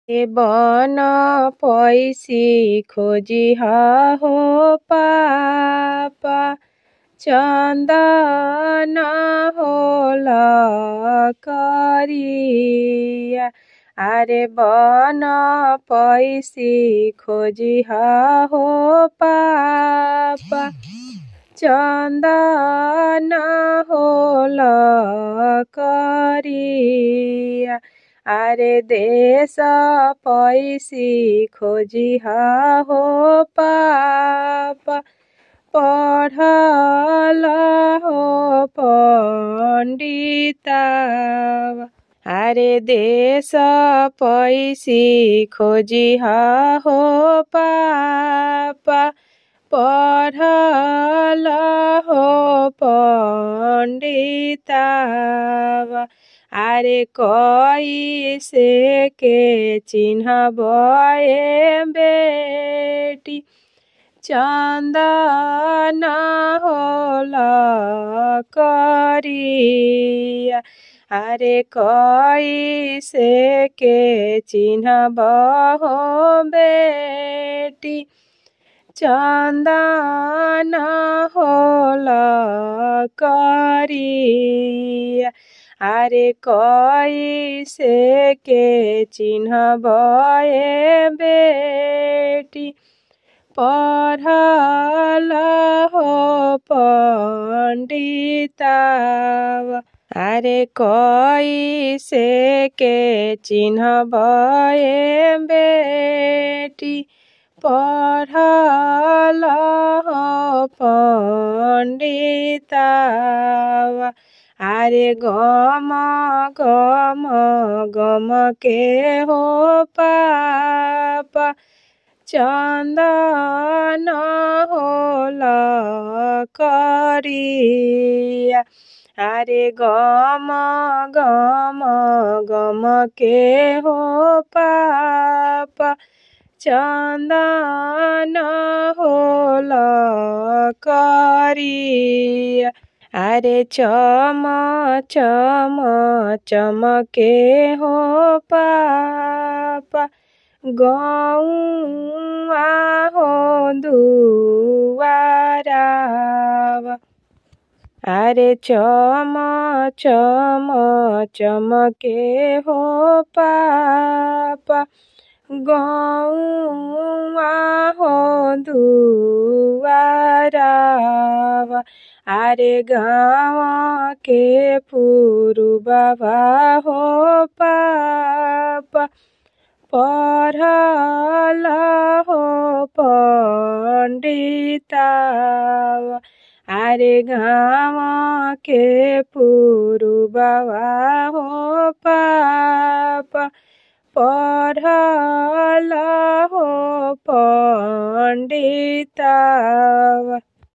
ए बन पैसी खोजिहा हो पापा, चन्दन होला करिया। आरे बन पैसी खोजिहा हो पापा, चन्दन होला करिया। आरे देश पैसी खोजिहा हो पापा, पढ़ल हो पंडितवा। आरे देश पैसी खोजिहा हो पापा, पढ़ल हो पंडितवा। आरे कैसे के चिन्हब ए बेटी, चन्दन होला करिया। आरे कैसे के चिन्हब हो बेटी, चन्दन होला करिया। आरे कैसे के चिन्हब ए बेटी, पढ़ल हो पंडितवा। आरे कैसे के चिन्हब ए बेटी, पढ़ल हो पंडितवा। आरे गम गम गम के हो पापा, चन्दन होला करिया। आरे गम गम गम के हो पापा, चन्दन होला करिया। आरे चम चम चमके हो पापा, गौआ हो दुआरावा। आरे चम चम चमके हो पापा, गौआ हो दुआरावा। आरे गाँव के पुरुबवा हो पापा, पढ़ल हो पंडितवा। आरे गाँव के पुरुबवा हो पापा, पढ़ल हो पंडितवा।